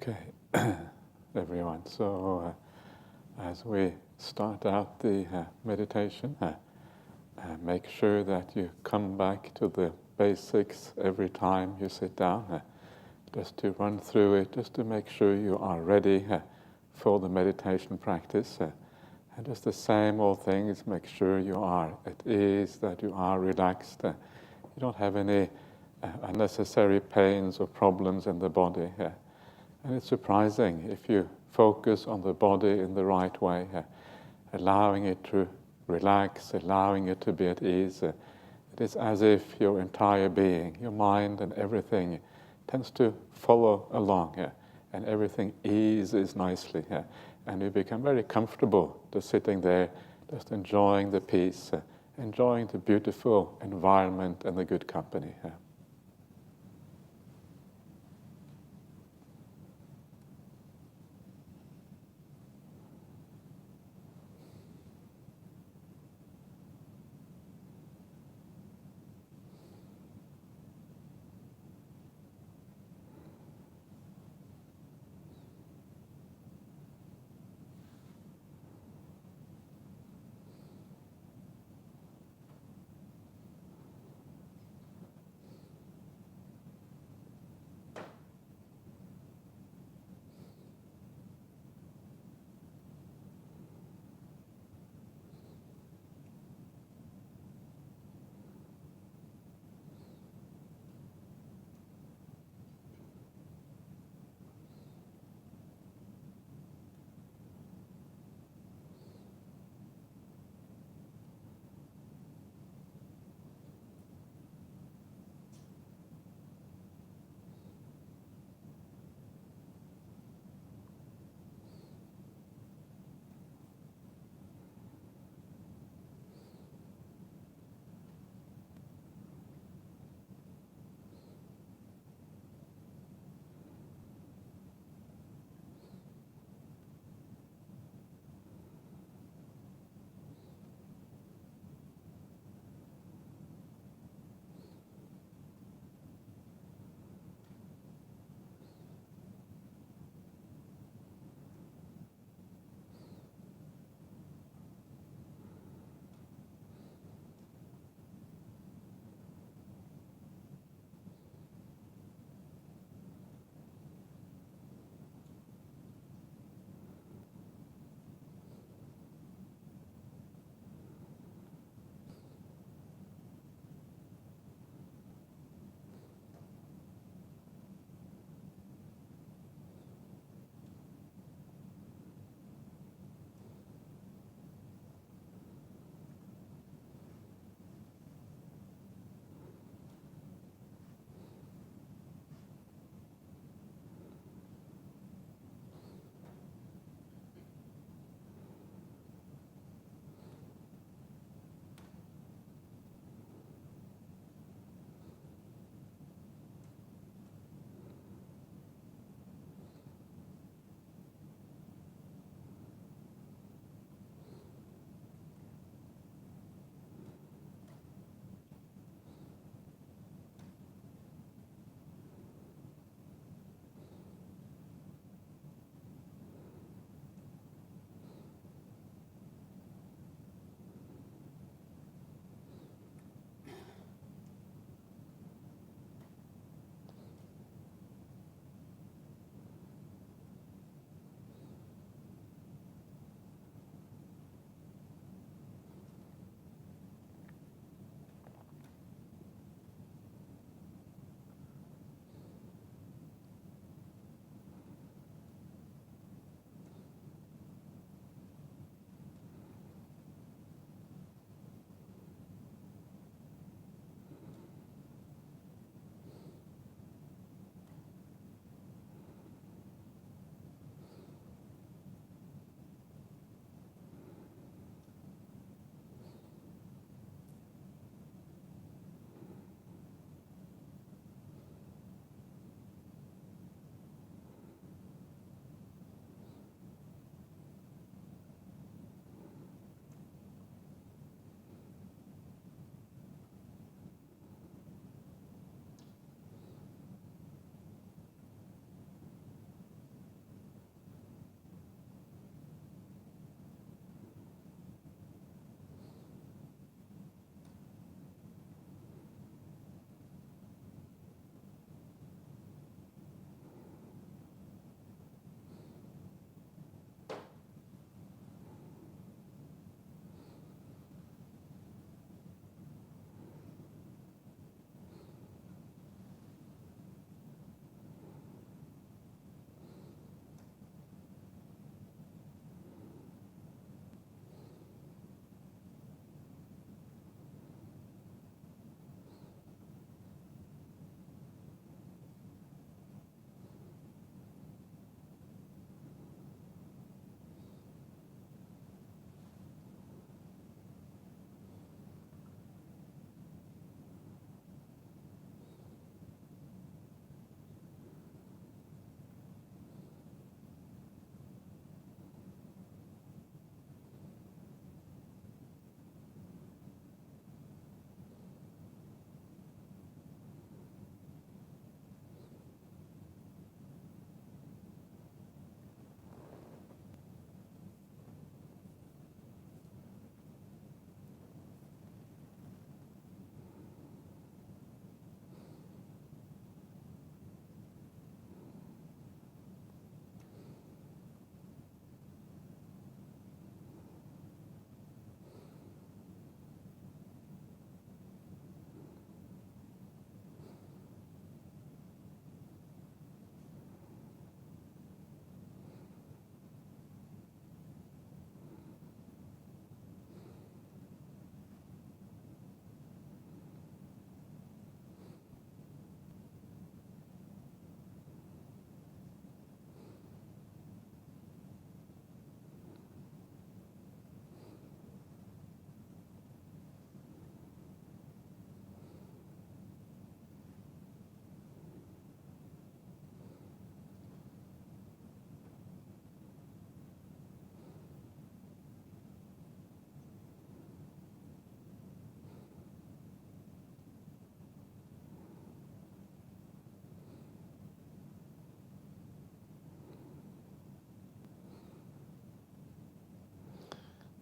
Okay, everyone. So, as we start out the meditation, make sure that you come back to the basics every time you sit down, just to run through it, just to make sure you are ready for the meditation practice. And just the same old things, make sure you are at ease, that you are relaxed, you don't have any unnecessary pains or problems in the body. And it's surprising if you focus on the body in the right way, allowing it to relax, allowing it to be at ease. It is as if your entire being, your mind and everything tends to follow along, and everything eases nicely. And you become very comfortable just sitting there, just enjoying the peace, enjoying the beautiful environment and the good company.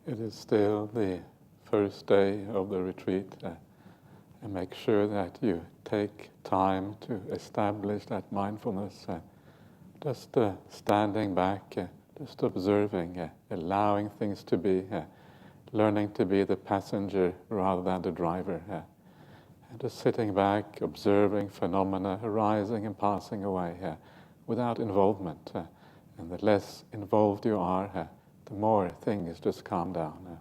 it is still the first day of the retreat, and make sure that you take time to establish that mindfulness, just standing back, just observing, allowing things to be, learning to be the passenger rather than the driver, and just sitting back, observing phenomena arising and passing away without involvement. And the less involved you are, the more things just calm down.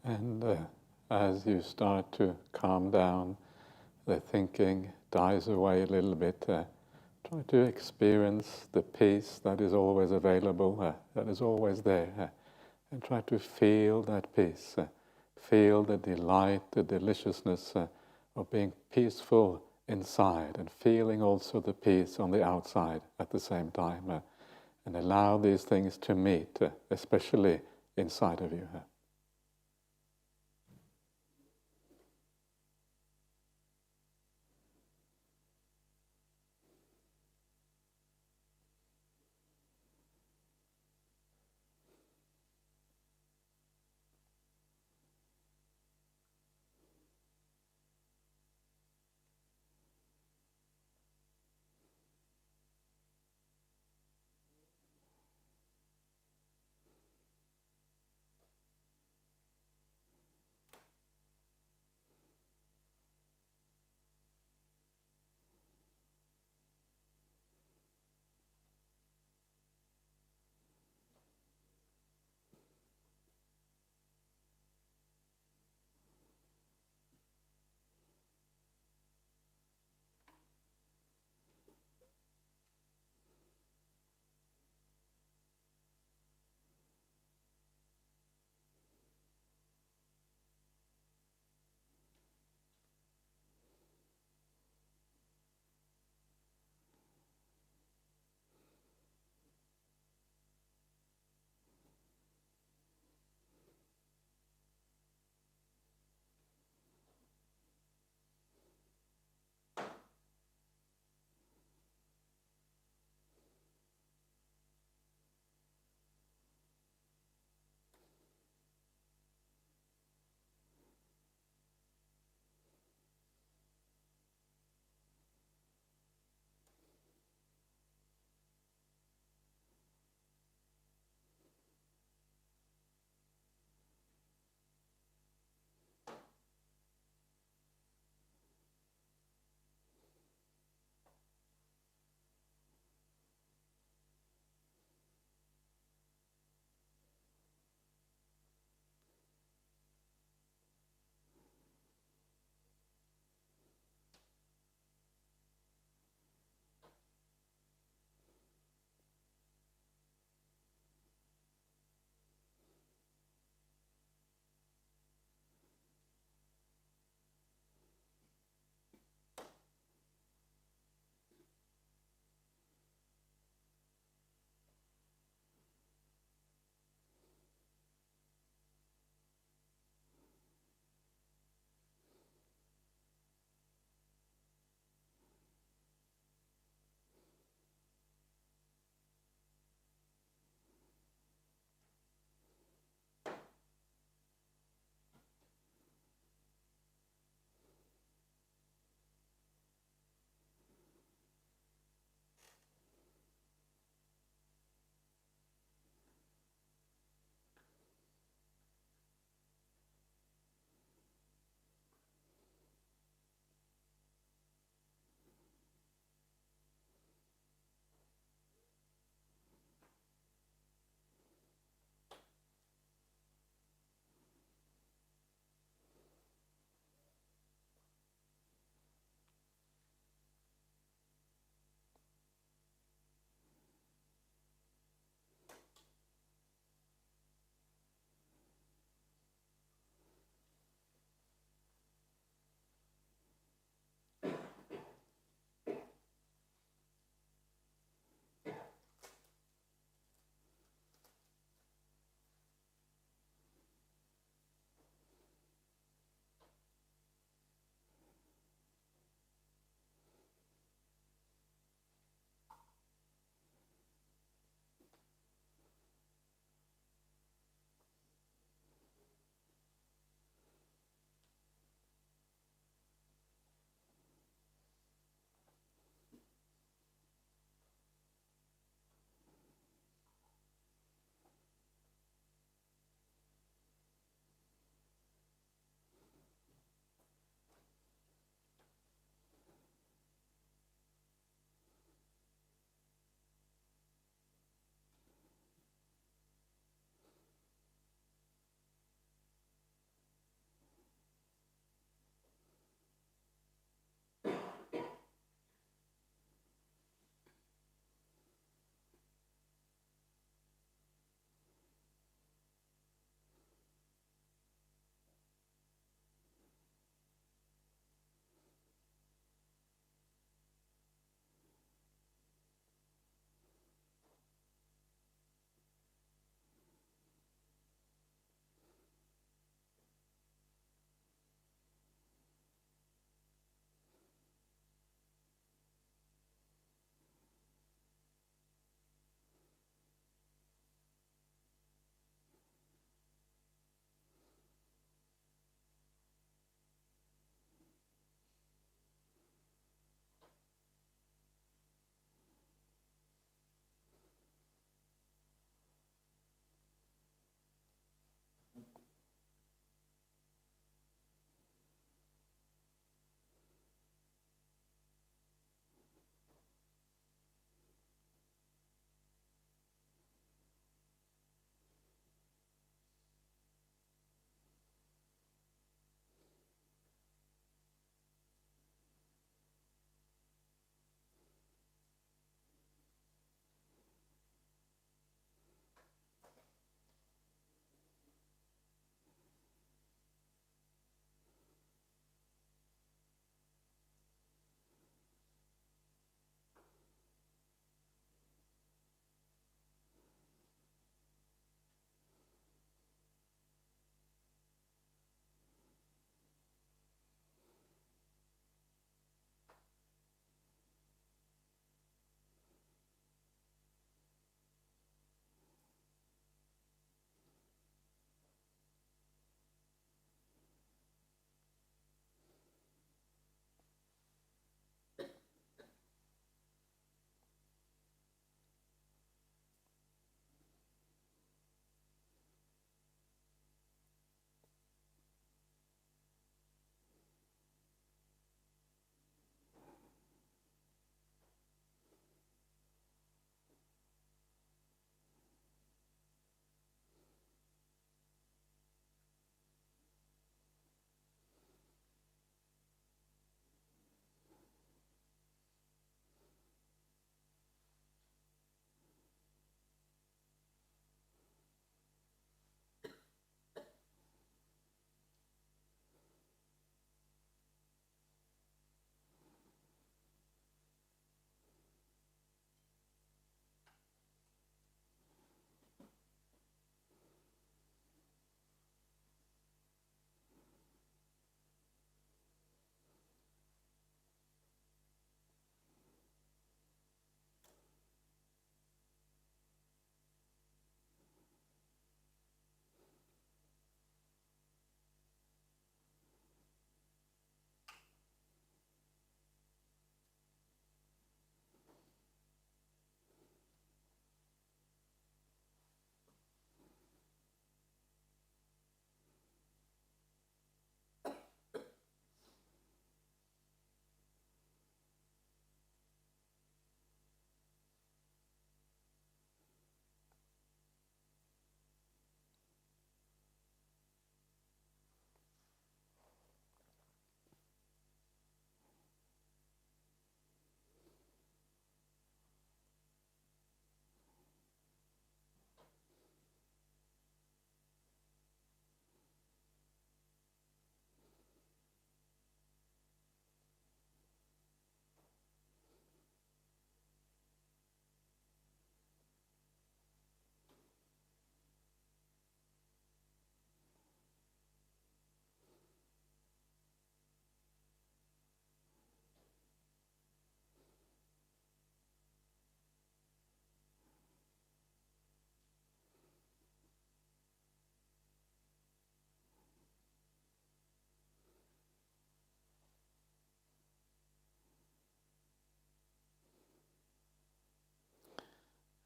And as you start to calm down, the thinking dies away a little bit. Try to experience the peace that is always available, that is always there, and try to feel that peace. Feel the delight, the deliciousness of being peaceful inside and feeling also the peace on the outside at the same time. And allow these things to meet, especially inside of you.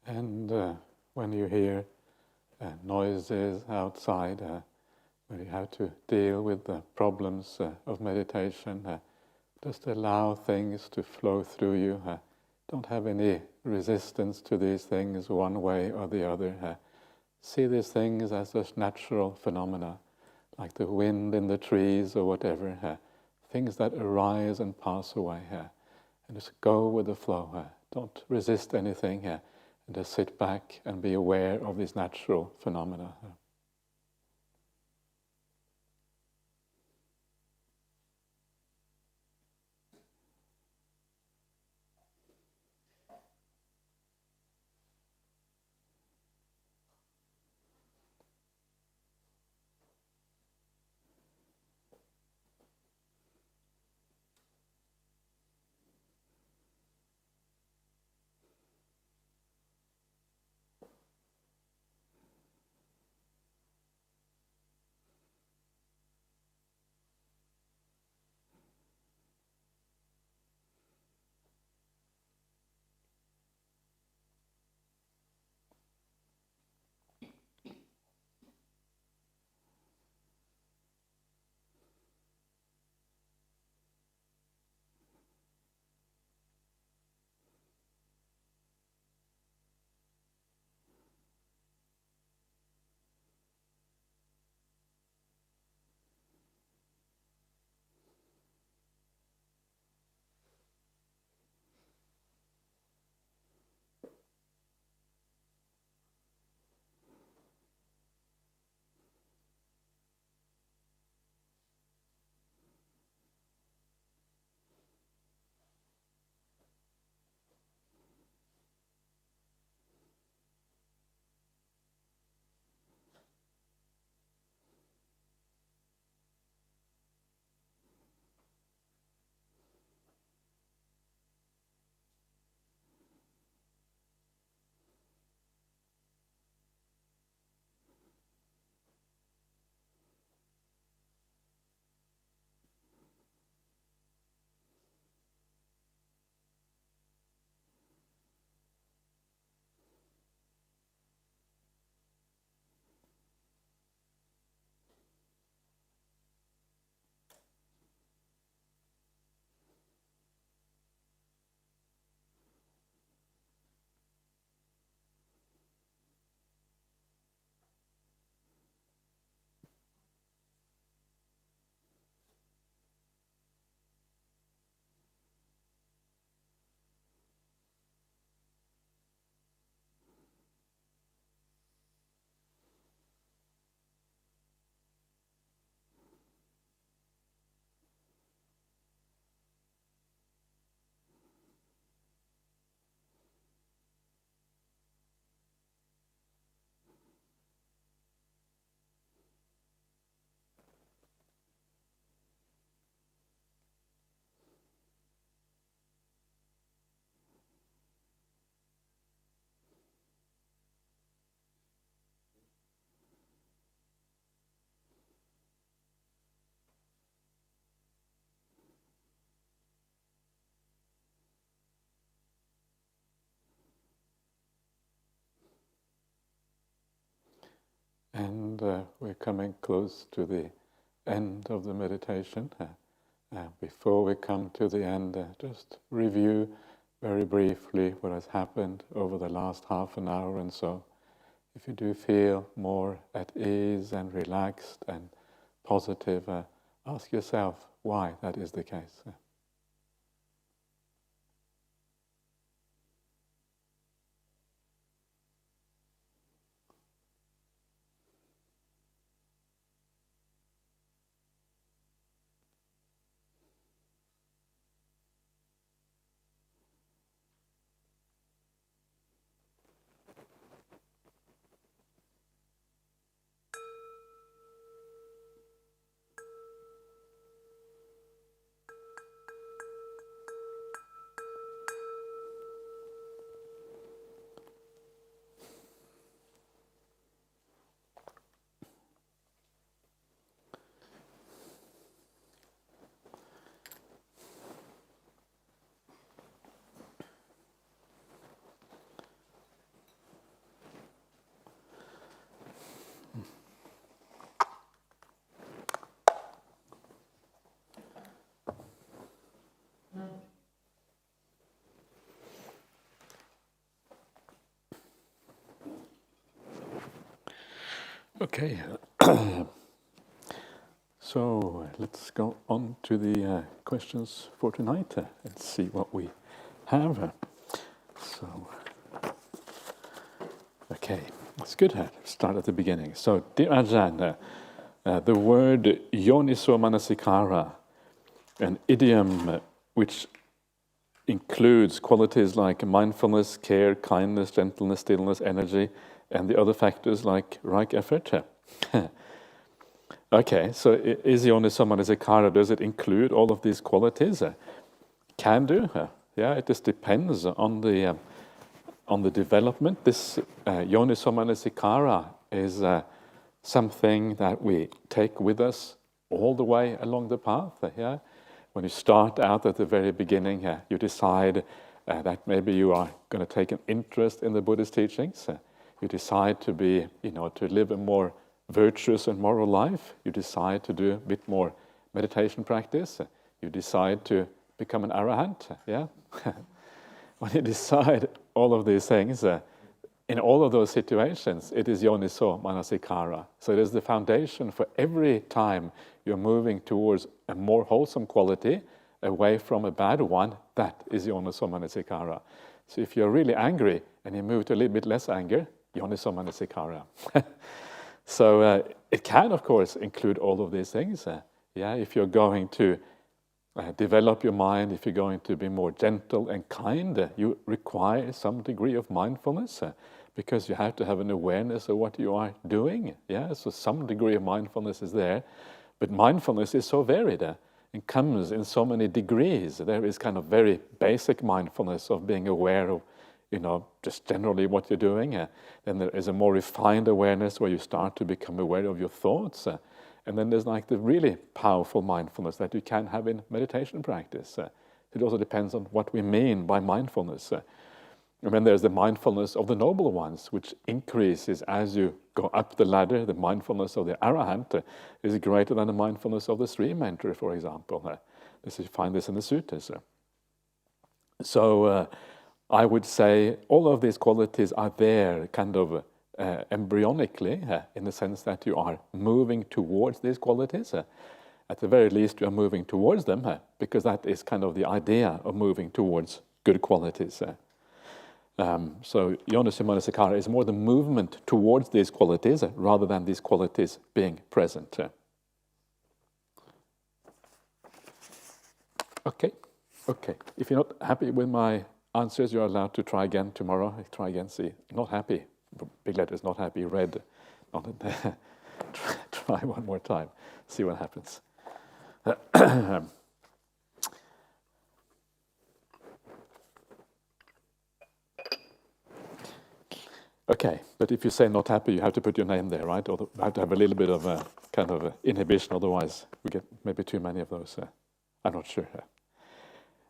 And when you hear noises outside, when you have to deal with the problems of meditation, just allow things to flow through you. Don't have any resistance to these things one way or the other. See these things as just natural phenomena, like the wind in the trees or whatever, things that arise and pass away. And just go with the flow. Don't resist anything, and just sit back and be aware of these natural phenomena. And we're coming close to the end of the meditation. Before we come to the end, just review very briefly what has happened over the last half an hour and so. If you do feel more at ease and relaxed and positive, ask yourself why that is the case. Okay, so let's go on to the questions for tonight and see what we have. So, okay, it's good to start at the beginning. So, dear Ajahn, the word Yoni somanasikara, an idiom which includes qualities like mindfulness, care, kindness, gentleness, stillness, energy, and the other factors like right effort. Okay, so is Yoni somanasikara, does it include all of these qualities? Can do. Yeah, it just depends on the development. This Yoni somanasikara is something that we take with us all the way along the path. Yeah, when you start out at the very beginning, you decide that maybe you are going to take an interest in the Buddhist teachings. You decide to be, to live a more virtuous and moral life. You decide to do a bit more meditation practice. You decide to become an arahant. Yeah. When you decide all of these things, in all of those situations, it is yoniso manasikara. So it is the foundation for every time you're moving towards a more wholesome quality, away from a bad one. That is yoniso manasikara. So if you're really angry and you move to a little bit less anger, yoniso manasikara. So it can, of course, include all of these things. Yeah, if you're going to develop your mind, if you're going to be more gentle and kind, you require some degree of mindfulness because you have to have an awareness of what you are doing. Yeah, so some degree of mindfulness is there, but mindfulness is so varied and comes in so many degrees. There is kind of very basic mindfulness of being aware of, just generally what you're doing. Then there is a more refined awareness where you start to become aware of your thoughts. And then there's like the really powerful mindfulness that you can have in meditation practice. It also depends on what we mean by mindfulness. And then there's the mindfulness of the noble ones, which increases as you go up the ladder. The mindfulness of the arahant is greater than the mindfulness of the stream enterer, for example. You find this in the sutras. So I would say all of these qualities are there kind of embryonically, in the sense that you are moving towards these qualities. At the very least, you are moving towards them, because that is kind of the idea of moving towards good qualities. So Yoni somanasikara is more the movement towards these qualities rather than these qualities being present. Okay. If you're not happy with my answers, you're allowed to try again tomorrow. Try again, see. Not happy. Big letters, not happy, red. Try one more time. See what happens. Okay, but if you say not happy, you have to put your name there, right? Or you have to have a little bit of a kind of inhibition, otherwise we get maybe too many of those. I'm not sure.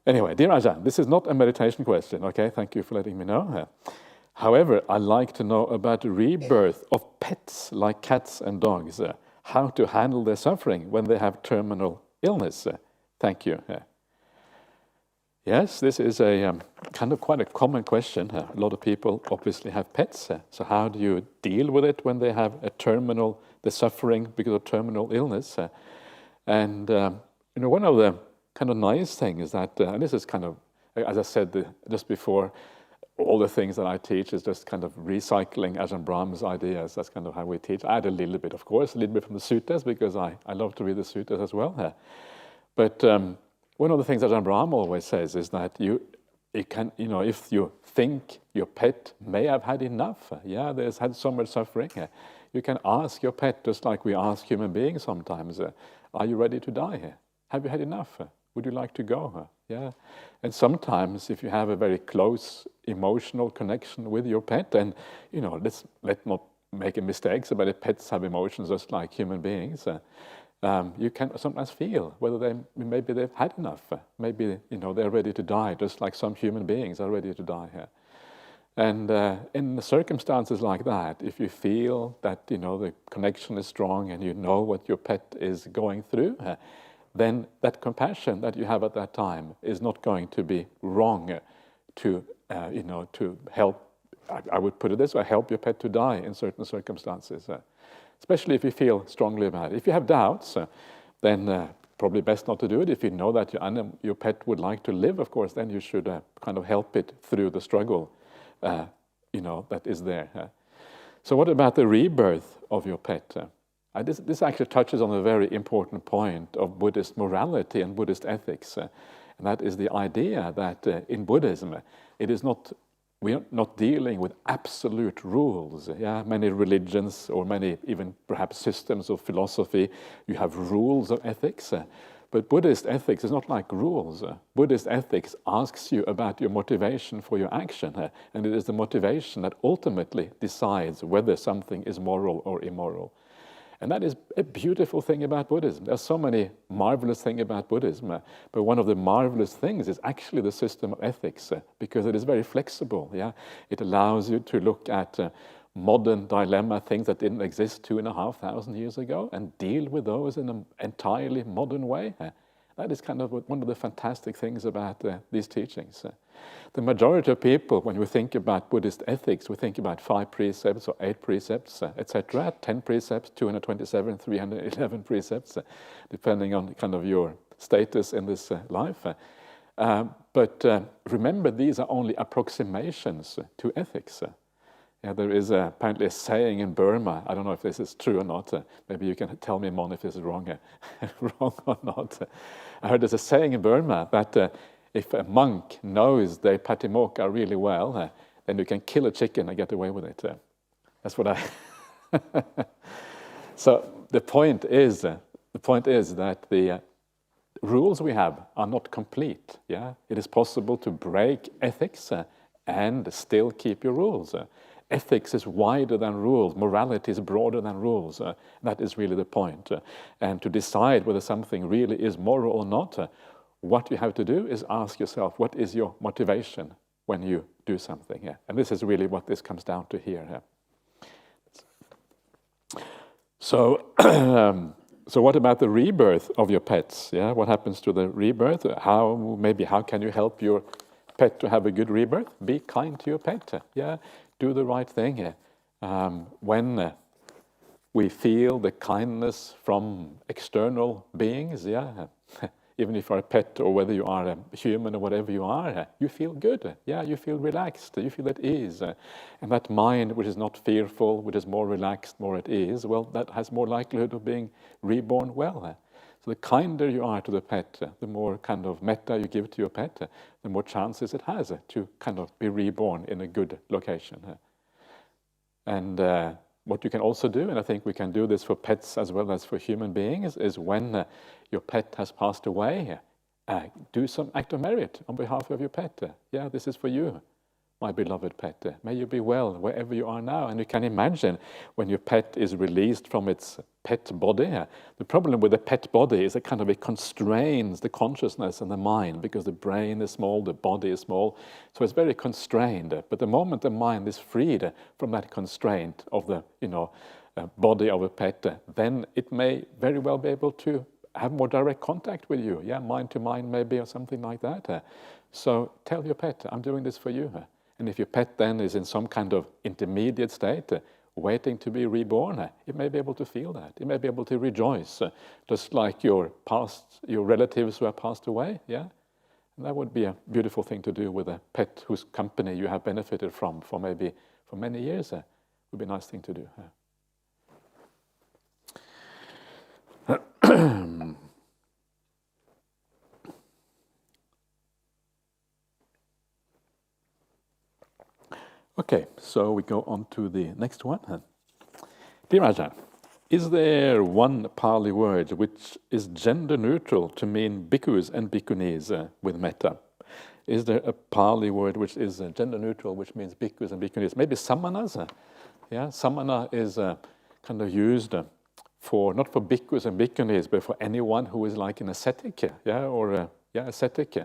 Anyway, dear Ajahn, this is not a meditation question, okay? Thank you for letting me know. However, I'd like to know about the rebirth of pets like cats and dogs, how to handle their suffering when they have terminal illness. Thank you. Yes, this is a kind of quite a common question. A lot of people obviously have pets. So how do you deal with it when they have the suffering because of terminal illness? And one of the kind of nice things is that, and this is kind of, as I said just before, all the things that I teach is just kind of recycling Ajahn Brahm's ideas. That's kind of how we teach. I add a little bit, of course, a little bit from the sutras, because I love to read the sutras as well. But one of the things Ajahn Brahma always says is that you can, if you think your pet may have had enough, there's had so much suffering, you can ask your pet, just like we ask human beings sometimes, are you ready to die? Have you had enough? Would you like to go? Yeah. And sometimes if you have a very close emotional connection with your pet, and let's not make a mistakes about it, pets have emotions just like human beings. You can sometimes feel whether maybe they've had enough. Maybe they're ready to die, just like some human beings are ready to die. And in circumstances like that, if you feel that the connection is strong and you know what your pet is going through, then that compassion that you have at that time is not going to be wrong to help. I would put it this way: help your pet to die in certain circumstances. especially if you feel strongly about it. If you have doubts, then probably best not to do it. If you know that your pet would like to live, of course, then you should kind of help it through the struggle, that is there. So what about the rebirth of your pet? This actually touches on a very important point of Buddhist morality and Buddhist ethics, and that is the idea that in Buddhism, we are not dealing with absolute rules. Yeah, many religions or many even perhaps systems of philosophy, you have rules of ethics. But Buddhist ethics is not like rules. Buddhist ethics asks you about your motivation for your action, and it is the motivation that ultimately decides whether something is moral or immoral. And that is a beautiful thing about Buddhism. There are so many marvelous things about Buddhism, but one of the marvelous things is actually the system of ethics, because it is very flexible. Yeah, it allows you to look at modern dilemma, things that didn't exist 2,500 years ago, and deal with those in an entirely modern way. That is kind of one of the fantastic things about these teachings. The majority of people, when we think about Buddhist ethics, we think about 5 precepts or 8 precepts, etc., 10 precepts, 227, 311 precepts, depending on kind of your status in this life. But remember, these are only approximations to ethics. Yeah, there is apparently a saying in Burma, I don't know if this is true or not, maybe you can tell me, Mon, if this is wrong or not. I heard there's a saying in Burma that if a monk knows their patimokkha really well, then you can kill a chicken and get away with it. That's what I... So the point is that the rules we have are not complete. Yeah, it is possible to break ethics and still keep your rules. Ethics is wider than rules. Morality is broader than rules. That is really the point. And to decide whether something really is moral or not, what you have to do is ask yourself, what is your motivation when you do something? And this is really what this comes down to here. So, so what about the rebirth of your pets? Yeah, what happens to the rebirth? How can you help your pet to have a good rebirth? Be kind to your pet. Yeah, do the right thing. When we feel the kindness from external beings, yeah, even if you're a pet or whether you are a human or whatever you are, you feel good. Yeah, you feel relaxed. You feel at ease. And that mind, which is not fearful, which is more relaxed, more at ease, well, that has more likelihood of being reborn well. So the kinder you are to the pet, the more kind of metta you give to your pet, the more chances it has to kind of be reborn in a good location. And what you can also do, and I think we can do this for pets as well as for human beings, is when your pet has passed away, do some act of merit on behalf of your pet. Yeah, this is for you, my beloved pet. May you be well wherever you are now. And you can imagine when your pet is released from its pet body. The problem with the pet body is it constrains the consciousness and the mind, because the brain is small, the body is small, so it's very constrained. But the moment the mind is freed from that constraint of the body of a pet, then it may very well be able to have more direct contact with you. Yeah, mind to mind maybe, or something like that. So tell your pet, I'm doing this for you. And if your pet then is in some kind of intermediate state, waiting to be reborn, it may be able to feel that. It may be able to rejoice, just like your relatives who have passed away. Yeah, and that would be a beautiful thing to do with a pet whose company you have benefited from for many years. It would be a nice thing to do. Okay, so we go on to the next one. Dear Ajahn, is there one Pali word which is gender neutral to mean bhikkhus and bhikkhunis with metta? Is there a Pali word which is gender neutral, which means bhikkhus and bhikkhunis? Maybe samanas? Yeah, samana is kind of used for, not for bhikkhus and bhikkhunis, but for anyone who is like an ascetic, ascetic.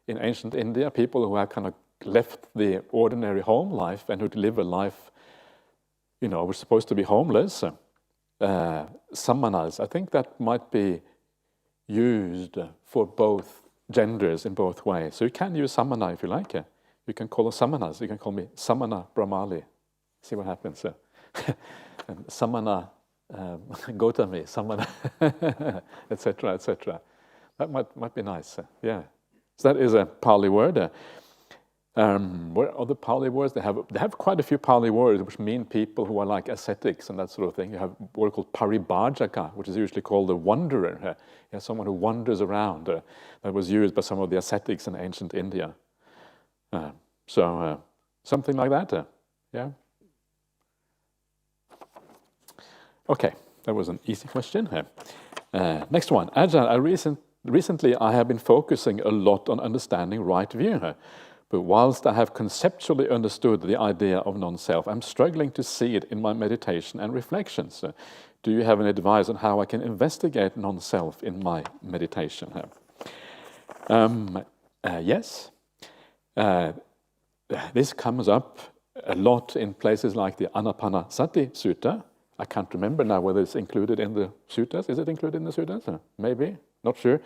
In ancient India, people who have kind of left the ordinary home life and who live a life, were supposed to be homeless, samanas. I think that might be used for both genders in both ways. So you can use samana if you like. You can call us samanas. You can call me Samana Brahmali. See what happens. And samana Gotami, Samana, etc., etc. That might be nice. Yeah. So that is a Pali word. What are the Pali words? They have quite a few Pali words which mean people who are like ascetics and that sort of thing. You have a word called paribhajaka, which is usually called a wanderer. Someone who wanders around. That was used by some of the ascetics in ancient India. So something like that. Yeah. Okay, that was an easy question. Next one, Ajahn. Recently I have been focusing a lot on understanding right view. But whilst I have conceptually understood the idea of non-self, I'm struggling to see it in my meditation and reflections. Do you have any advice on how I can investigate non-self in my meditation? Yes. This comes up a lot in places like the Anapanasati Sutta. I can't remember now whether it's included in the suttas. Is it included in the suttas? Maybe, not sure.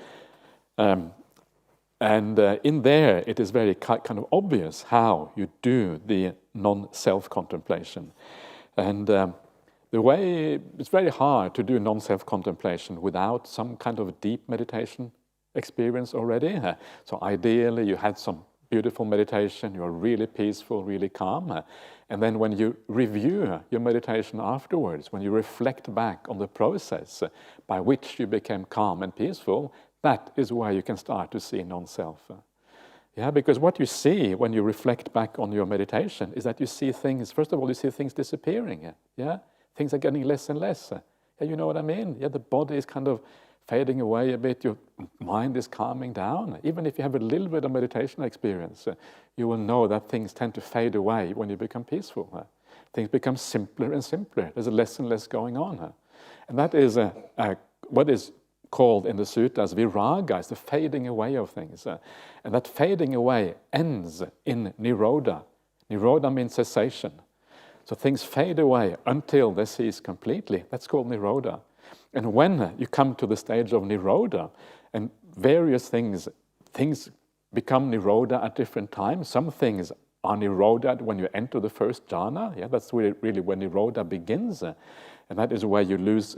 And in there, it is very kind of obvious how you do the non-self contemplation. And the way, it's very hard to do non-self contemplation without some kind of deep meditation experience already. So ideally, you had some beautiful meditation, you're really peaceful, really calm. And then when you review your meditation afterwards, when you reflect back on the process by which you became calm and peaceful, that is where you can start to see non-self. Yeah, because what you see when you reflect back on your meditation is that you see things, first of all, you see things disappearing. Yeah, things are getting less and less. Yeah, you know what I mean? Yeah, the body is kind of fading away a bit, your mind is calming down. Even if you have a little bit of meditation experience, you will know that things tend to fade away when you become peaceful. Things become simpler and simpler. There's less and less going on. And that is what is called in the suttas viraga, is the fading away of things. And that fading away ends in nirodha. Nirodha means cessation. So things fade away until they cease completely. That's called nirodha. And when you come to the stage of nirodha, and various things become nirodha at different times. Some things are nirodha when you enter the first jhana. Yeah, that's really when nirodha begins. And that is where you lose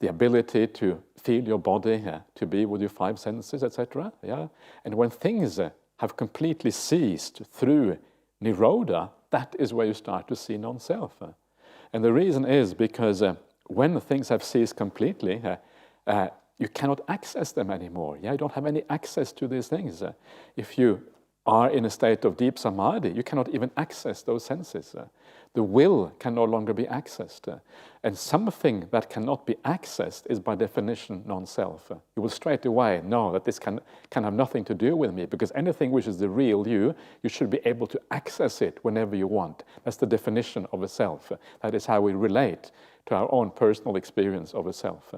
the ability to feel your body, to be with your five senses, etc. Yeah? And when things have completely ceased through nirodha, that is where you start to see non-self. And the reason is because when things have ceased completely, you cannot access them anymore. Yeah? You don't have any access to these things. If you are in a state of deep samadhi, you cannot even access those senses. The will can no longer be accessed. And something that cannot be accessed is by definition non-self. You will straight away know that this can have nothing to do with me, because anything which is the real you should be able to access it whenever you want. That's the definition of a self. That is how we relate to our own personal experience of a self.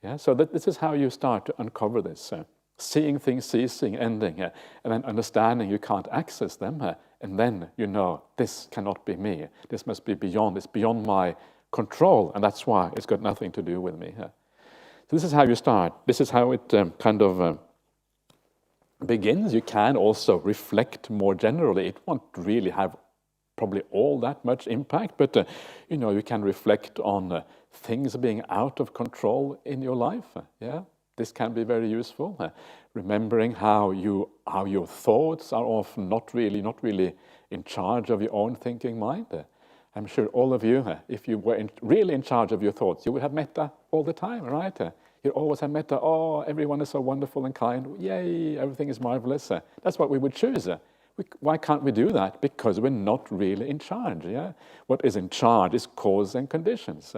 Yeah? So this is how you start to uncover this. Seeing things ceasing, ending, and then understanding you can't access them, and then you know this cannot be me. This must be beyond. It's beyond my control, and that's why it's got nothing to do with me. So this is how you start. This is how it kind of begins. You can also reflect more generally. It won't really have probably all that much impact, but you can reflect on things being out of control in your life. Yeah. This can be very useful. Remembering how your thoughts are often not really in charge of your own thinking mind. I'm sure all of you, if you were really in charge of your thoughts, you would have metta all the time, right? You always have metta. Oh, everyone is so wonderful and kind. Yay, everything is marvelous. That's what we would choose. Why can't we do that? Because we're not really in charge. Yeah. What is in charge is cause and conditions.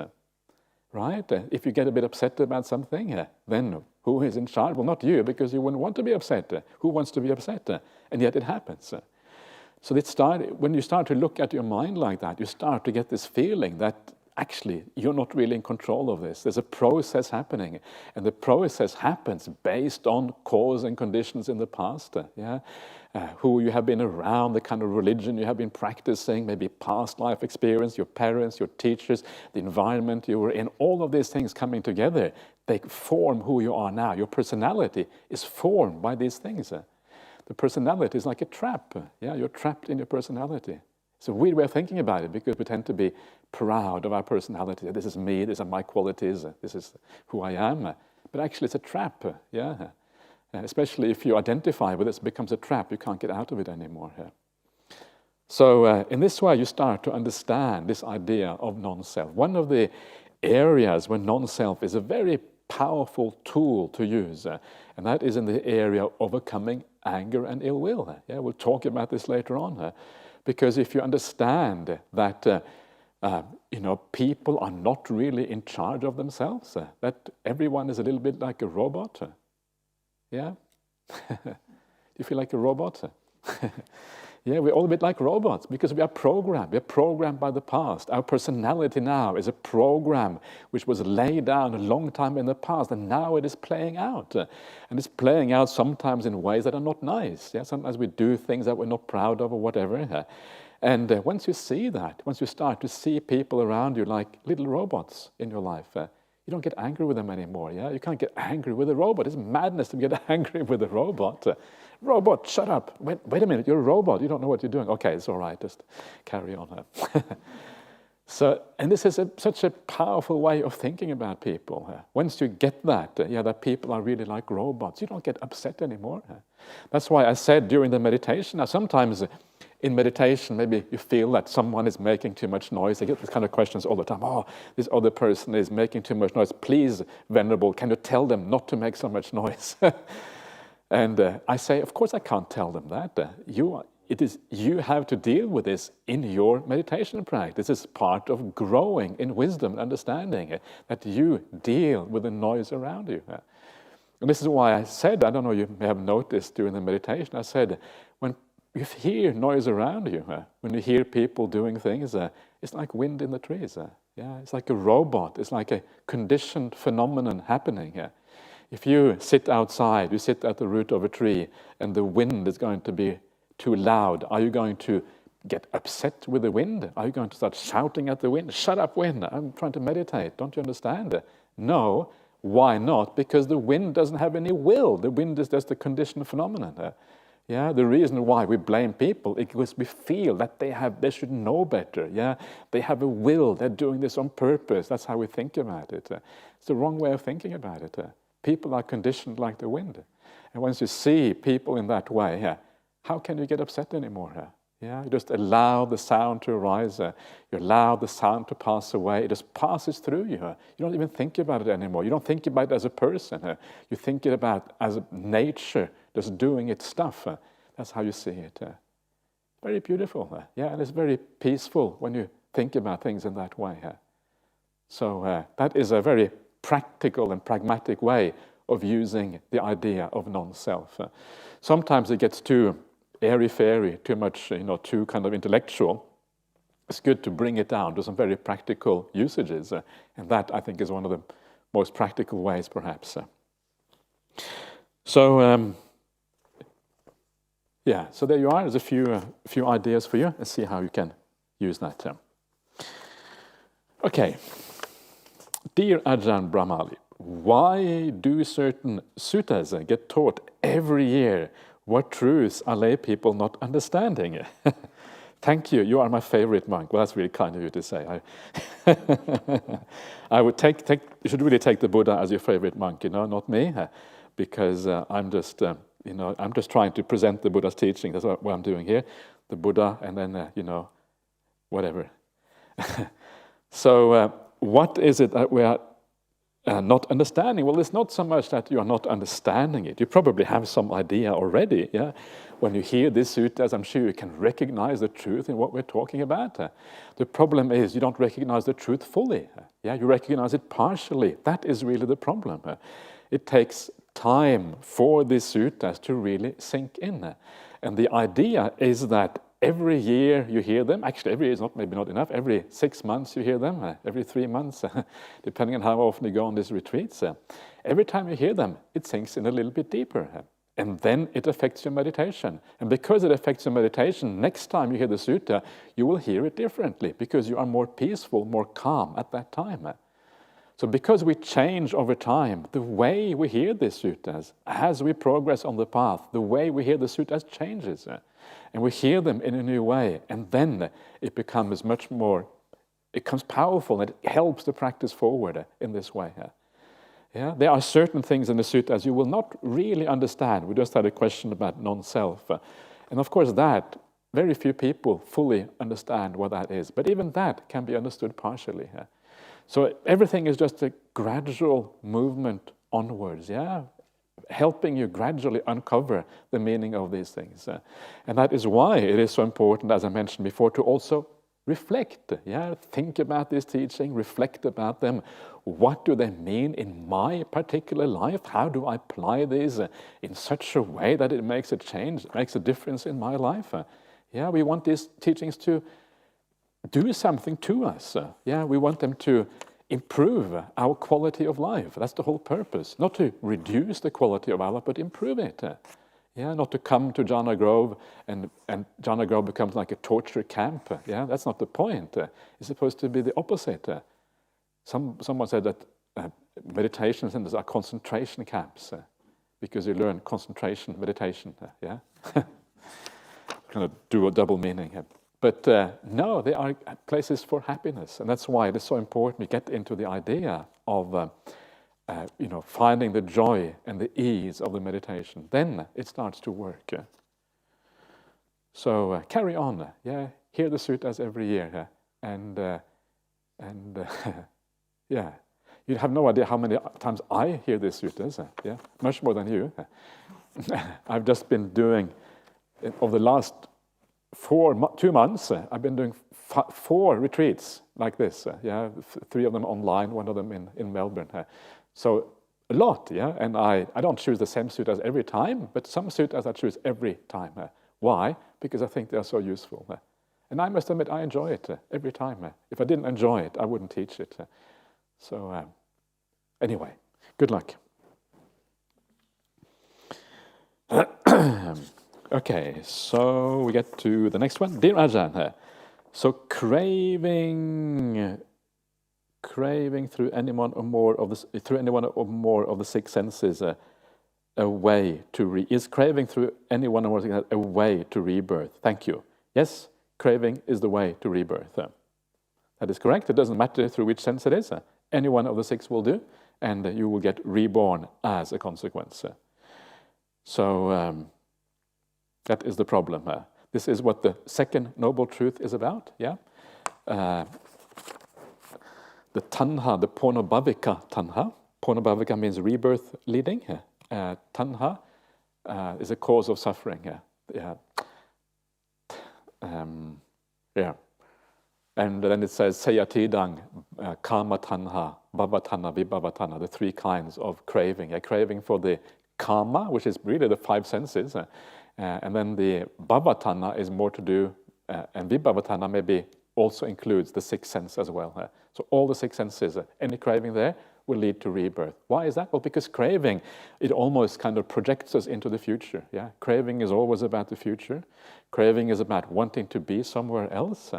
Right? If you get a bit upset about something, then who is in charge? Well, not you, because you wouldn't want to be upset. Who wants to be upset? And yet it happens. So when you start to look at your mind like that, you start to get this feeling that actually you're not really in control of this. There's a process happening, and the process happens based on cause and conditions in the past. Yeah? Who you have been around, the kind of religion you have been practicing, maybe past life experience, your parents, your teachers, the environment you were in, all of these things coming together, they form who you are now. Your personality is formed by these things. The personality is like a trap. Yeah, you're trapped in your personality. It's a weird way of thinking about it because we tend to be proud of our personality. This is me, these are my qualities, this is who I am. But actually it's a trap, yeah. Especially if you identify with it, it becomes a trap. You can't get out of it anymore. So in this way, you start to understand this idea of non-self. One of the areas where non-self is a very powerful tool to use, and that is in the area of overcoming anger and ill will. Yeah, we'll talk about this later on. Because if you understand that people are not really in charge of themselves, that everyone is a little bit like a robot. Yeah? Do you feel like a robot? Yeah, we're all a bit like robots because we are programmed. We're programmed by the past. Our personality now is a program which was laid down a long time in the past, and now it is playing out. And it's playing out sometimes in ways that are not nice. Yeah? Sometimes we do things that we're not proud of or whatever. And once you see that, once you start to see people around you like little robots in your life, you don't get angry with them anymore. Yeah, you can't get angry with a robot. It's madness to get angry with a robot. Robot, shut up! Wait a minute, you're a robot. You don't know what you're doing. Okay, it's all right. Just carry on. So, and this is such a powerful way of thinking about people. Once you get that, that people are really like robots, you don't get upset anymore. That's why I said during the meditation. Now, sometimes in meditation, maybe you feel that someone is making too much noise. I get these kind of questions all the time. Oh, this other person is making too much noise. Please, Venerable, can you tell them not to make so much noise? And I say, of course I can't tell them that. You have to deal with this in your meditation practice. This is part of growing in wisdom and understanding, that you deal with the noise around you. And this is why I said, I don't know, you may have noticed during the meditation, I said, when you hear noise around you, when you hear people doing things, it's like wind in the trees. It's like a robot. It's like a conditioned phenomenon happening. If you sit outside, you sit at the root of a tree, and the wind is going to be too loud, are you going to get upset with the wind? Are you going to start shouting at the wind? Shut up, wind, I'm trying to meditate. Don't you understand? No. Why not? Because the wind doesn't have any will. The wind is just a conditioned phenomenon. The reason why we blame people is because we feel that they should know better. They have a will. They're doing this on purpose. That's how we think about it. It's the wrong way of thinking about it. People are conditioned like the wind. And once you see people in that way, how can you get upset anymore? You just allow the sound to arise. You allow the sound to pass away. It just passes through you. You don't even think about it anymore. You don't think about it as a person. You think it about as nature just doing its stuff. That's how you see it. Very beautiful. And it's very peaceful when you think about things in that way. So that is a very practical and pragmatic way of using the idea of non-self. Sometimes it gets too airy-fairy, too much, too kind of intellectual. It's good to bring it down to some very practical usages, and that I think is one of the most practical ways, perhaps. So there you are. There's a few ideas for you. Let's see how you can use that. Okay. Dear Ajahn Brahmali, why do certain suttas get taught every year? What truths are lay people not understanding? Thank you. You are my favorite monk. Well, that's really kind of you to say. I would you should really take the Buddha as your favorite monk, not me, because I'm just trying to present the Buddha's teaching. That's what I'm doing here. The Buddha, and then, whatever. So, what is it that we are not understanding? Well, it's not so much that you are not understanding it. You probably have some idea already. When you hear these suttas, I'm sure you can recognize the truth in what we're talking about. The problem is you don't recognize the truth fully. You recognize it partially. That is really the problem. It takes time for these suttas to really sink in. And the idea is that every year you hear them. Actually, every year is maybe not enough. Every 6 months you hear them. Every 3 months, depending on how often you go on these retreats. Every time you hear them, it sinks in a little bit deeper. And then it affects your meditation. And because it affects your meditation, next time you hear the sutta, you will hear it differently because you are more peaceful, more calm at that time. So because we change over time, the way we hear these suttas, as we progress on the path, the way we hear the suttas changes. And we hear them in a new way, and then it becomes it becomes powerful, and it helps the practice forward in this way. Yeah, there are certain things in the sutras you will not really understand. We just had a question about non-self. And of course that, very few people fully understand what that is. But even that can be understood partially. So everything is just a gradual movement onwards, helping you gradually uncover the meaning of these things. And that is why it is so important, as I mentioned before, to also reflect, think about this teaching, reflect about them. What do they mean in my particular life? How do I apply these in such a way that it makes a change, makes a difference in my life? We want these teachings to do something to us. We want them to improve our quality of life. That's the whole purpose. Not to reduce the quality of our life, but improve it. Not to come to Jhana Grove and Jhana Grove becomes like a torture camp. That's not the point. It's supposed to be the opposite. Someone said that meditation centers are concentration camps because you learn concentration, meditation. Kind of do a double meaning here. But no, they are places for happiness, and that's why it is so important we get into the idea of finding the joy and the ease of the meditation. Then it starts to work. So carry on. Hear the sutras every year, and you have no idea how many times I hear these sutras. Much more than you. I've just been doing, over the last 2 months, I've been doing 4 retreats like this. 3 of them online, 1 of them in Melbourne. So a lot, and I don't choose the same sutras every time, but some sutras I choose every time. Why? Because I think they are so useful. And I must admit, I enjoy it every time. If I didn't enjoy it, I wouldn't teach it. So anyway, good luck. Okay, so we get to the next one. Dear Ajahn, so craving through any one or more of the 6 senses a way to is craving through any one or more a way to rebirth? Thank you. Yes, craving is the way to rebirth. That is correct. It doesn't matter through which sense it is. Any one of the 6 will do, and you will get reborn as a consequence. So that is the problem. This is what the second noble truth is about. The tanha, the pornobhavika tanha. Pornobhavika means rebirth leading. Tanha is a cause of suffering. And then it says sayatidang, kama tanha, bhava tanha, vibhava tanha, the 3 kinds of craving. Craving for the kama, which is really the 5 senses. And then the bhava tanha is more to do, and vibhava tanha maybe also includes the 6th sense as well. So all the 6 senses, any craving there will lead to rebirth. Why is that? Well, because craving, it almost kind of projects us into the future. Craving is always about the future. Craving is about wanting to be somewhere else,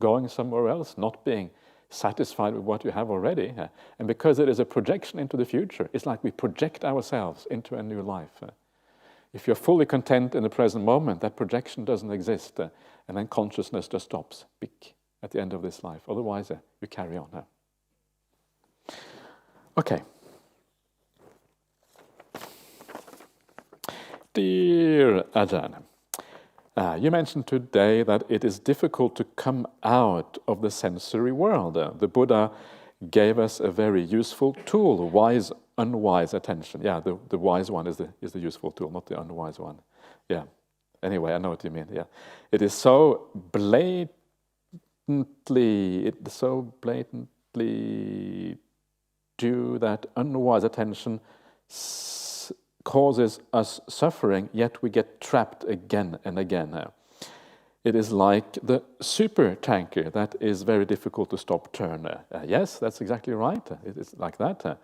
going somewhere else, not being satisfied with what you have already. And because it is a projection into the future, it's like we project ourselves into a new life. If you're fully content in the present moment, that projection doesn't exist, and then consciousness just stops at the end of this life. Otherwise, you carry on. Okay. Dear Ajahn, you mentioned today that it is difficult to come out of the sensory world. The Buddha gave us a very useful tool, wise, unwise attention. The wise one is the useful tool, not the unwise one. Anyway, I know what you mean. It is so blatantly due that unwise attention causes us suffering, yet we get trapped again and again. It is like the super tanker that is very difficult to stop turn. Yes, that's exactly right. It is like that.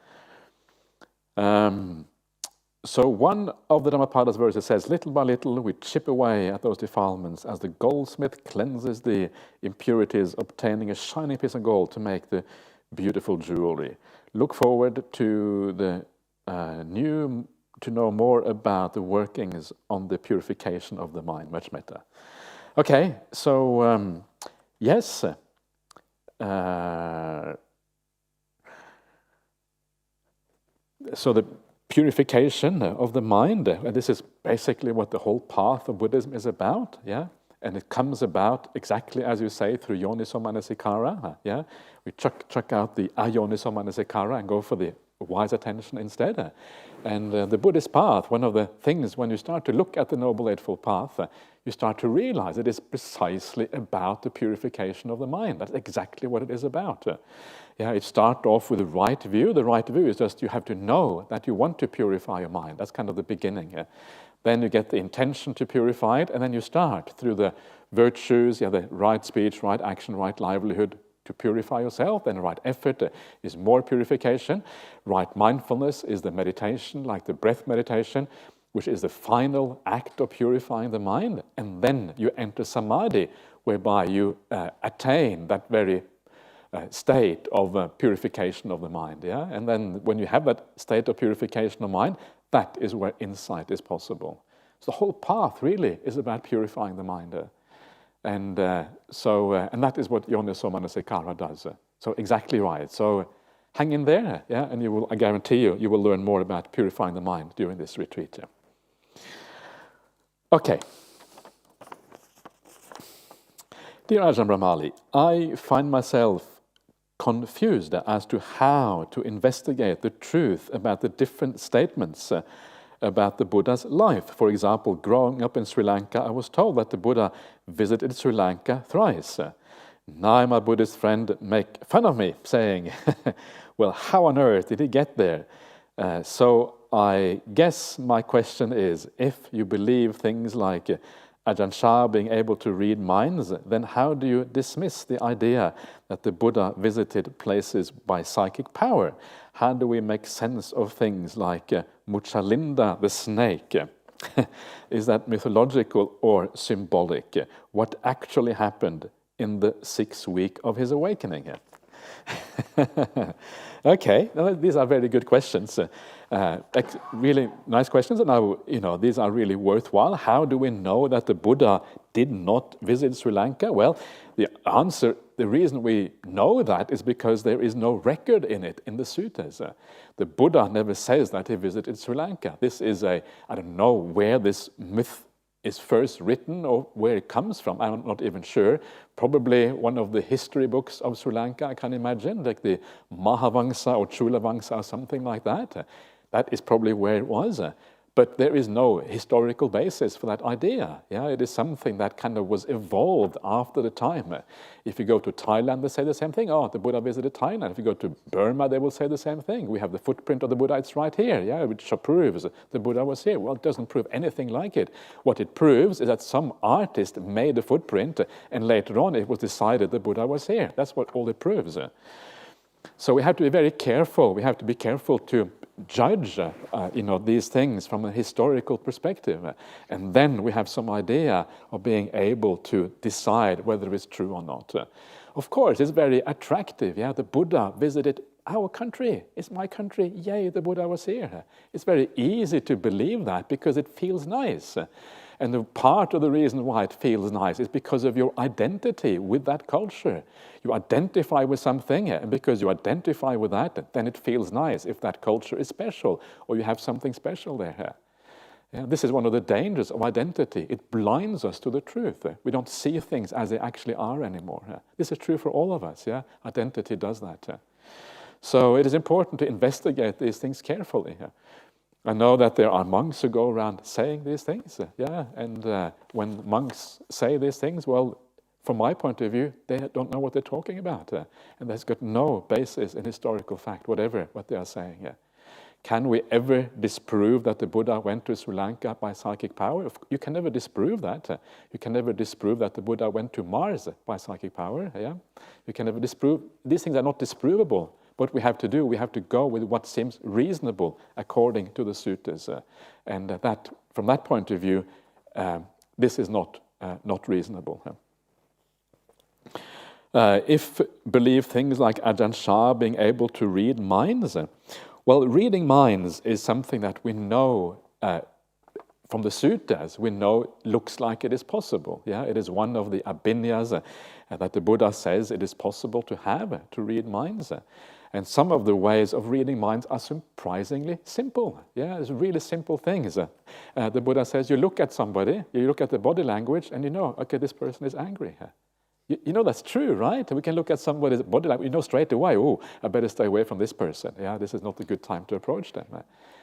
So one of the Dhammapada's verses says, little by little we chip away at those defilements as the goldsmith cleanses the impurities, obtaining a shiny piece of gold to make the beautiful jewelry. Look forward to to know more about the workings on the purification of the mind. Much metta. Okay, so yes, so the purification of the mind, this is basically what the whole path of Buddhism is about, yeah? And it comes about exactly as you say through Yoni somanasikara, yeah? We chuck out the Ayoni somanasikara and go for the wise attention instead. And the Buddhist path, one of the things when you start to look at the Noble Eightfold Path, you start to realize it is precisely about the purification of the mind. That's exactly what it is about. Yeah, it starts off with the right view. The right view is just you have to know that you want to purify your mind. That's kind of the beginning. Then you get the intention to purify it, and then you start through the virtues, the right speech, right action, right livelihood, to purify yourself. Then right effort is more purification. Right mindfulness is the meditation, like the breath meditation, which is the final act of purifying the mind. And then you enter samadhi, whereby you attain that very state of purification of the mind. Yeah? And then when you have that state of purification of mind, that is where insight is possible. So the whole path really is about purifying the mind. And that is what Yoni somanasikara does. So exactly right. So hang in there, yeah, and I guarantee you will learn more about purifying the mind during this retreat. Yeah. Okay. Dear Ajahn Brahmali, I find myself confused as to how to investigate the truth about the different statements about the Buddha's life. For example, growing up in Sri Lanka, I was told that the Buddha visited Sri Lanka thrice. Now my Buddhist friend make fun of me, saying, well, how on earth did he get there? So I guess my question is, if you believe things like Ajahn Chah being able to read minds, then how do you dismiss the idea that the Buddha visited places by psychic power? How do we make sense of things like Muchalinda the snake? Is that mythological or symbolic? What actually happened in the 6th week of his awakening? Okay, these are very good questions. Really nice questions, and these are really worthwhile. How do we know that the Buddha did not visit Sri Lanka? Well, the reason we know that is because there is no record in it in the suttas. The Buddha never says that he visited Sri Lanka. This is I don't know where this myth is first written or where it comes from. I'm not even sure. Probably one of the history books of Sri Lanka, I can imagine, like the Mahavamsa or Chulavamsa or something like that. That is probably where it was. But there is no historical basis for that idea. Yeah, it is something that kind of was evolved after the time. If you go to Thailand, they say the same thing. Oh, the Buddha visited Thailand. If you go to Burma, they will say the same thing. We have the footprint of the Buddha, it's right here, yeah, which proves the Buddha was here. Well, it doesn't prove anything like it. What it proves is that some artist made a footprint, and later on it was decided the Buddha was here. That's what all it proves. So we have to be very careful. We have to be careful to judge these things from a historical perspective, and then we have some idea of being able to decide whether it's true or not. Of course, it's very attractive. Yeah, the Buddha visited our country. It's my country. Yay, the Buddha was here. It's very easy to believe that because it feels nice. And the part of the reason why it feels nice is because of your identity with that culture. You identify with something, and because you identify with that, then it feels nice if that culture is special, or you have something special there. Yeah, this is one of the dangers of identity. It blinds us to the truth. We don't see things as they actually are anymore. This is true for all of us. Yeah, identity does that. So it is important to investigate these things carefully. I know that there are monks who go around saying these things, and when monks say these things, well, from my point of view, they don't know what they're talking about, and there's got no basis in historical fact, whatever what they are saying. Can we ever disprove that the Buddha went to Sri Lanka by psychic power? You can never disprove that. You can never disprove that the Buddha went to Mars by psychic power. You can never disprove. These things are not disprovable. What we have to do, we have to go with what seems reasonable according to the suttas, and that, from that point of view, this is not reasonable. If believe things like Ajahn Chah being able to read minds, well, reading minds is something that we know from the suttas, we know looks like it is possible. Yeah, it is one of the abhinyas that the Buddha says it is possible to have, to read minds. And some of the ways of reading minds are surprisingly simple. Yeah, it's really simple things. The Buddha says you look at somebody, you look at the body language, and you know, okay, this person is angry. You know that's true, right? We can look at somebody's body language, you know straight away, oh, I better stay away from this person. Yeah, this is not a good time to approach them.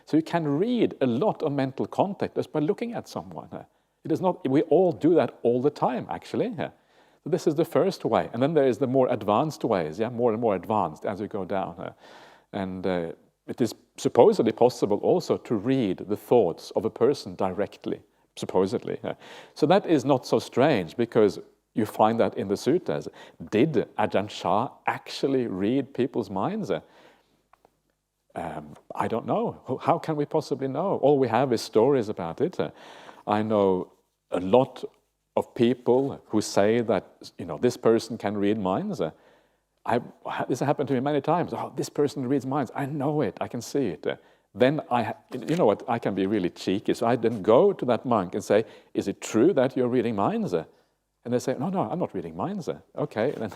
So you can read a lot of mental content just by looking at someone. It is not, we all do that all the time, actually. So this is the first way. And then there is the more advanced ways, yeah, more and more advanced as you go down. And it is supposedly possible also to read the thoughts of a person directly, supposedly. So that is not so strange, because you find that in the suttas. Did Ajahn Chah actually read people's minds? I don't know. How can we possibly know? All we have is stories about it. I know a lot of people who say that, you know, this person can read minds. This happened to me many times. Oh, this person reads minds. I know it. I can see it. Then you know what? I can be really cheeky. So I then go to that monk and say, "Is it true that you're reading minds?" And they say, no, I'm not reading minds. Okay, and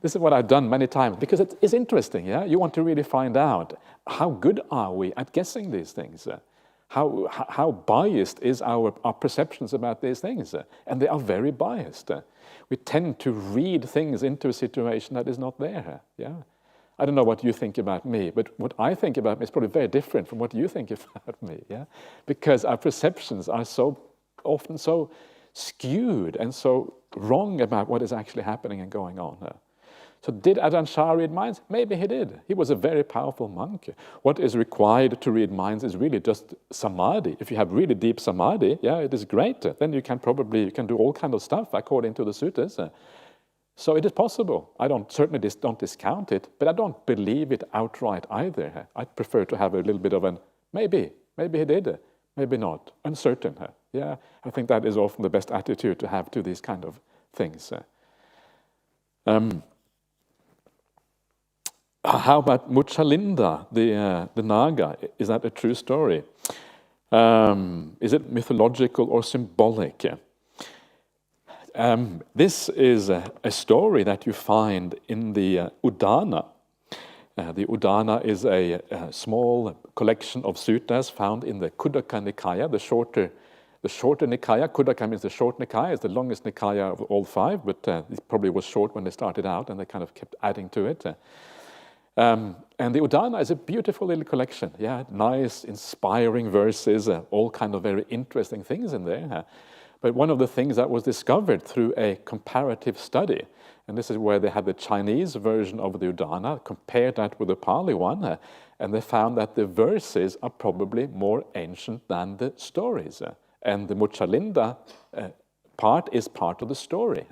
this is what I've done many times, because it is interesting, yeah? You want to really find out, how good are we at guessing these things? How biased is our perceptions about these things? And they are very biased. We tend to read things into a situation that is not there, yeah? I don't know what you think about me, but what I think about me is probably very different from what you think about me, yeah? Because our perceptions are so often so skewed and so wrong about what is actually happening and going on. So did Ajahn Chah read minds? Maybe he did. He was a very powerful monk. What is required to read minds is really just samadhi. If you have really deep samadhi, yeah, it is great. Then you can do all kind of stuff according to the suttas. So it is possible. I certainly don't discount it, but I don't believe it outright either. I prefer to have a little bit of an maybe he did, maybe not, uncertain. Yeah, I think that is often the best attitude to have to these kind of things. How about Muchalinda, the Naga? Is that a true story? Is it mythological or symbolic? This is a story that you find in the Udana. The Udana is a small collection of suttas found in the Khuddaka Nikaya, the shorter Nikaya. Khuddaka means the short Nikaya. It's the longest Nikaya of all five, but it probably was short when they started out, and they kind of kept adding to it. And the Udana is a beautiful little collection. Yeah, nice, inspiring verses, all kind of very interesting things in there. But one of the things that was discovered through a comparative study, and this is where they had the Chinese version of the Udana, compared that with the Pali one, and they found that the verses are probably more ancient than the stories. And the Muchalinda part is part of the story.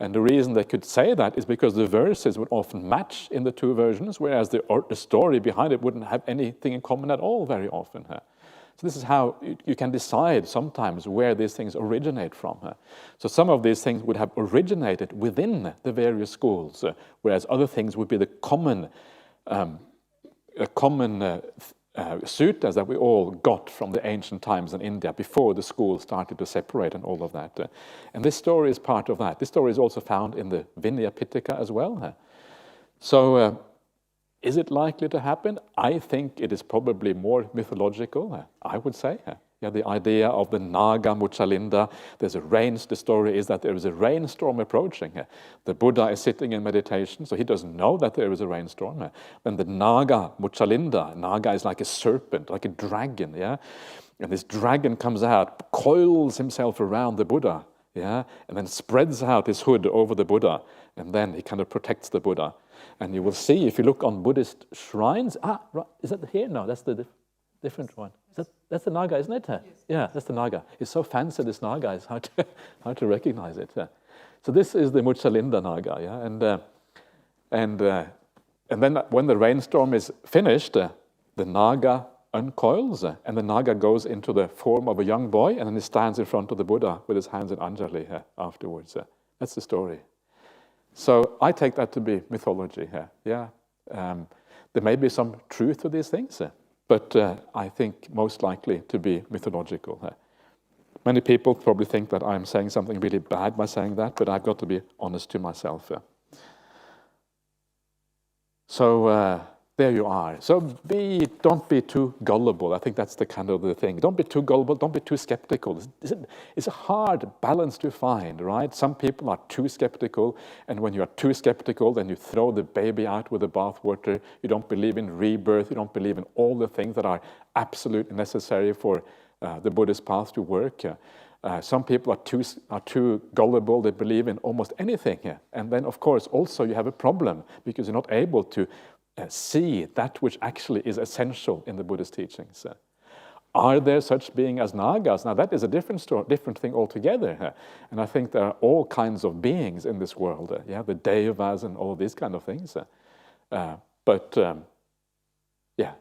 And the reason they could say that is because the verses would often match in the two versions, whereas the story behind it wouldn't have anything in common at all very often. So this is how you can decide sometimes where these things originate from. So some of these things would have originated within the various schools, whereas other things would be the common suttas that we all got from the ancient times in India before the schools started to separate and all of that. And this story is part of that. This story is also found in the Vinaya Pitaka as well. So is it likely to happen? I think it is probably more mythological, I would say. Yeah, the idea of the Naga Muchalinda, the story is that there is a rainstorm approaching. The Buddha is sitting in meditation, so he doesn't know that there is a rainstorm. Then the Naga Muchalinda, Naga is like a serpent, like a dragon, yeah? And this dragon comes out, coils himself around the Buddha, yeah? And then spreads out his hood over the Buddha, and then he kind of protects the Buddha. And you will see, if you look on Buddhist shrines, right, is that here? No, that's the different one. That's the Naga, isn't it? Yes. Yeah, that's the Naga. It's so fancy, this Naga, it's hard to recognize it. So this is the Muchalinda Naga, yeah? And then when the rainstorm is finished, the Naga uncoils, and the Naga goes into the form of a young boy, and then he stands in front of the Buddha with his hands in Anjali afterwards. That's the story. So I take that to be mythology here. Yeah, there may be some truth to these things, but I think most likely to be mythological. Many people probably think that I'm saying something really bad by saying that, but I've got to be honest to myself. So there you are. So don't be too gullible. I think that's the kind of the thing. Don't be too gullible. Don't be too skeptical. It's a hard balance to find, right? Some people are too skeptical, and when you are too skeptical, then you throw the baby out with the bathwater. You don't believe in rebirth. You don't believe in all the things that are absolutely necessary for the Buddhist path to work. Some people are too gullible. They believe in almost anything. And then, of course, also you have a problem because you're not able to see that which actually is essential in the Buddhist teachings. Are there such beings as Nagas? Now, that is a different thing altogether. And I think there are all kinds of beings in this world. The Devas and all these kind of things.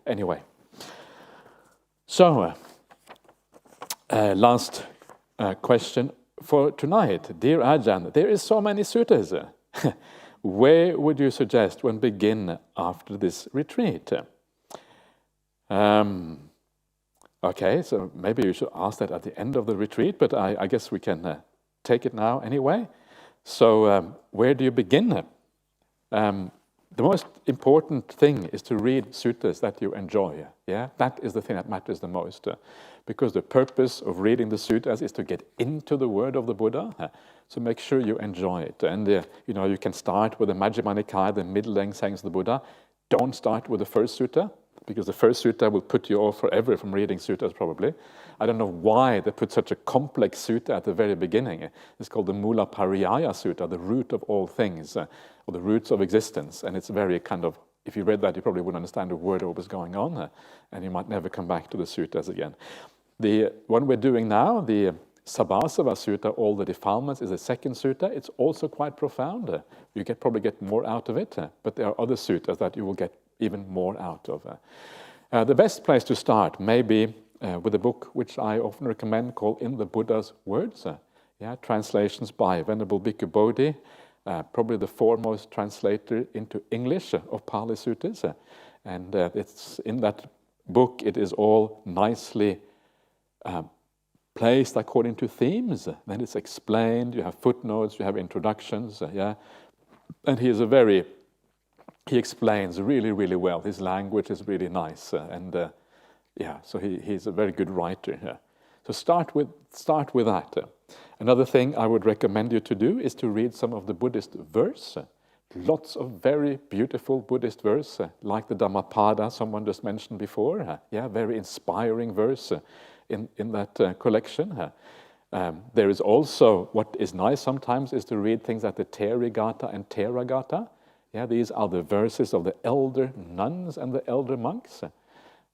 Anyway. So, last question for tonight. Dear Ajahn, there is so many suttas. Where would you suggest one begin after this retreat? Okay, so maybe you should ask that at the end of the retreat, but I guess we can take it now anyway. So where do you begin? The most important thing is to read suttas that you enjoy. That is the thing that matters the most. Because the purpose of reading the suttas is to get into the word of the Buddha. So make sure you enjoy it. And you can start with the Majjhima Nikaya, the middle-length sayings of the Buddha. Don't start with the first sutta, because the first sutta will put you off forever from reading suttas probably. I don't know why they put such a complex sutta at the very beginning. It's called the Mula Pariyaya Sutta, the root of all things, or the roots of existence. And it's very kind of, if you read that, you probably wouldn't understand a word of what was going on, and you might never come back to the suttas again. The one we're doing now, the Sabhasava Sutta, All the Defilements, is a second sutta. It's also quite profound. You probably get more out of it, but there are other suttas that you will get even more out of. The best place to start may be with a book which I often recommend called In the Buddha's Words. Translations by Venerable Bhikkhu Bodhi, probably the foremost translator into English of Pali Suttas. And it's in that book, it is all nicely placed according to themes. Then it's explained, you have footnotes, you have introductions, and he explains really, really well. His language is really nice, so he's a very good writer. So start with that. Another thing I would recommend you to do is to read some of the Buddhist verse. Lots of very beautiful Buddhist verse, like the Dhammapada someone just mentioned before. Very inspiring verse in that collection. There is also, what is nice sometimes is to read things like the Therigata and Theragata. These are the verses of the elder nuns and the elder monks.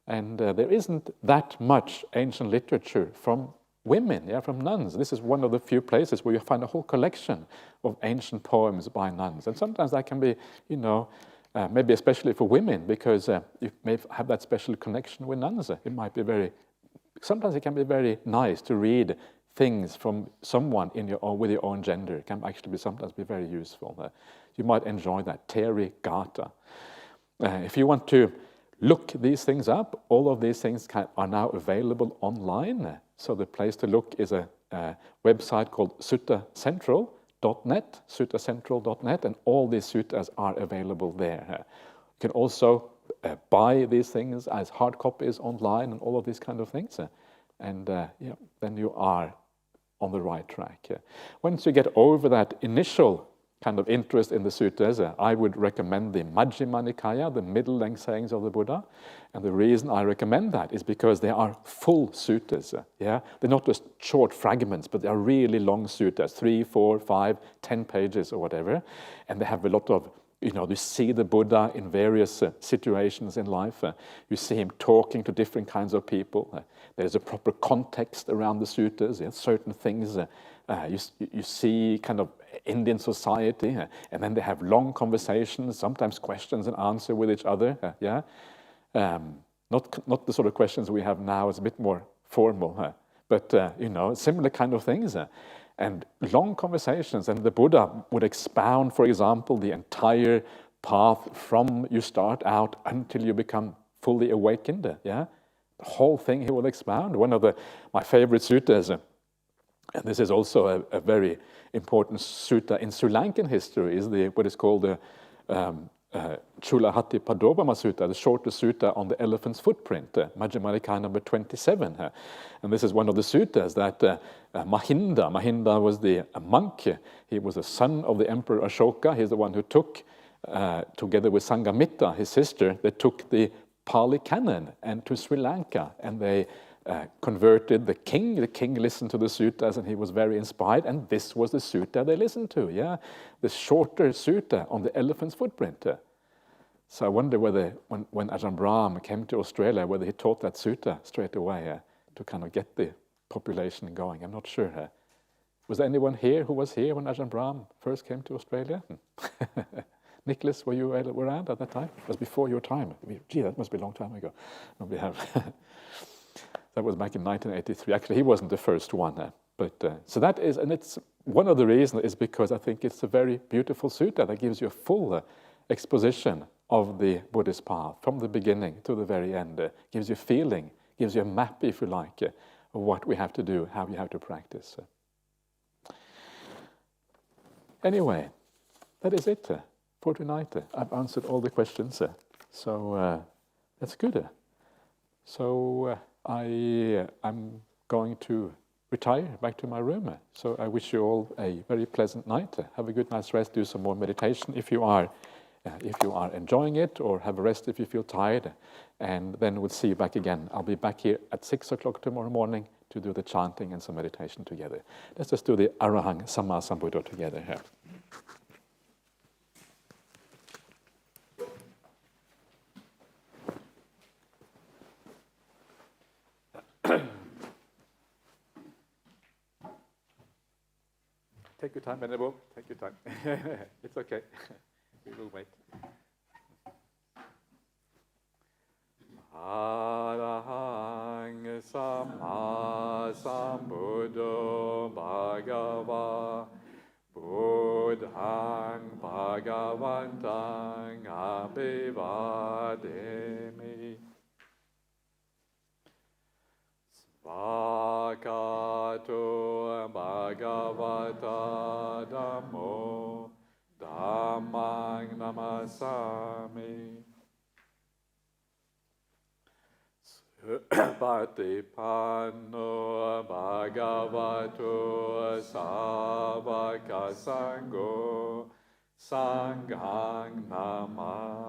And there isn't that much ancient literature from women, from nuns. This is one of the few places where you find a whole collection of ancient poems by nuns. And sometimes that can be, maybe especially for women, because you may have that special connection with nuns. Sometimes it can be very nice to read things from someone with your own gender. It can actually sometimes be very useful. You might enjoy that. Therigata. If you want to look these things up, all of these things are now available online. So the place to look is a website called suttacentral.net, suttacentral.net, and all these suttas are available there. You can also buy these things as hard copies online and all of these kind of things. And then you are on the right track. Once you get over that initial kind of interest in the suttas, I would recommend the Majjhima Nikaya, the middle-length sayings of the Buddha. And the reason I recommend that is because they are full suttas. They're not just short fragments, but they are really long suttas, 3, 4, 5, 10 pages or whatever. And they have a lot of, you see the Buddha in various situations in life. You see him talking to different kinds of people. There's a proper context around the suttas. Certain things you see kind of Indian society, and then they have long conversations, sometimes questions and answer with each other. Not the sort of questions we have now. It's a bit more formal, but similar kind of things. And long conversations, and the Buddha would expound, for example, the entire path from you start out until you become fully awakened. The whole thing he will expound. One of my favorite suttas And this is also a very important sutta in Sri Lankan history, is what is called the Chulahati Padobama Sutta, the shortest sutta on the elephant's footprint, Majjhima Nikaya number 27. And this is one of the suttas that Mahinda was a monk. He was a son of the Emperor Ashoka. He's the one who took, together with Sanghamitta, his sister, they took the Pali canon and to Sri Lanka, and they converted the king. The king listened to the suttas and he was very inspired, and this was the sutta they listened to, the shorter sutta on the elephant's footprint. So I wonder whether when Ajahn Brahm came to Australia, whether he taught that sutta straight away to kind of get the population going. I'm not sure. Was there anyone here who was here when Ajahn Brahm first came to Australia? Nicholas, were you around at that time? It was before your time. Gee, that must be a long time ago. No, we have. That was back in 1983. Actually, he wasn't the first one. So that is, and it's one of the reasons is because I think it's a very beautiful sutta that gives you a full exposition of the Buddhist path from the beginning to the very end. Gives you a feeling, gives you a map, if you like, of what we have to do, how you have to practice. Anyway, that is it for tonight. I've answered all the questions, so that's good. So I'm going to retire back to my room. So I wish you all a very pleasant night. Have a good night's rest. Do some more meditation if you are enjoying it, or have a rest if you feel tired. And then we'll see you back again. I'll be back here at 6 o'clock tomorrow morning to do the chanting and some meditation together. Let's just do the Arahang Samma Sambuddha together here. Take your time, Venerable. Take your time. It's okay. We will wait. Arahang Samma Sambuddho Bhagava Buddhang Bhagavantang Abhivademi Svakato Bhagavata Dhammo Dhammang Namasami Patipanno Bhagavato Savaka Sangho Sanghang Namami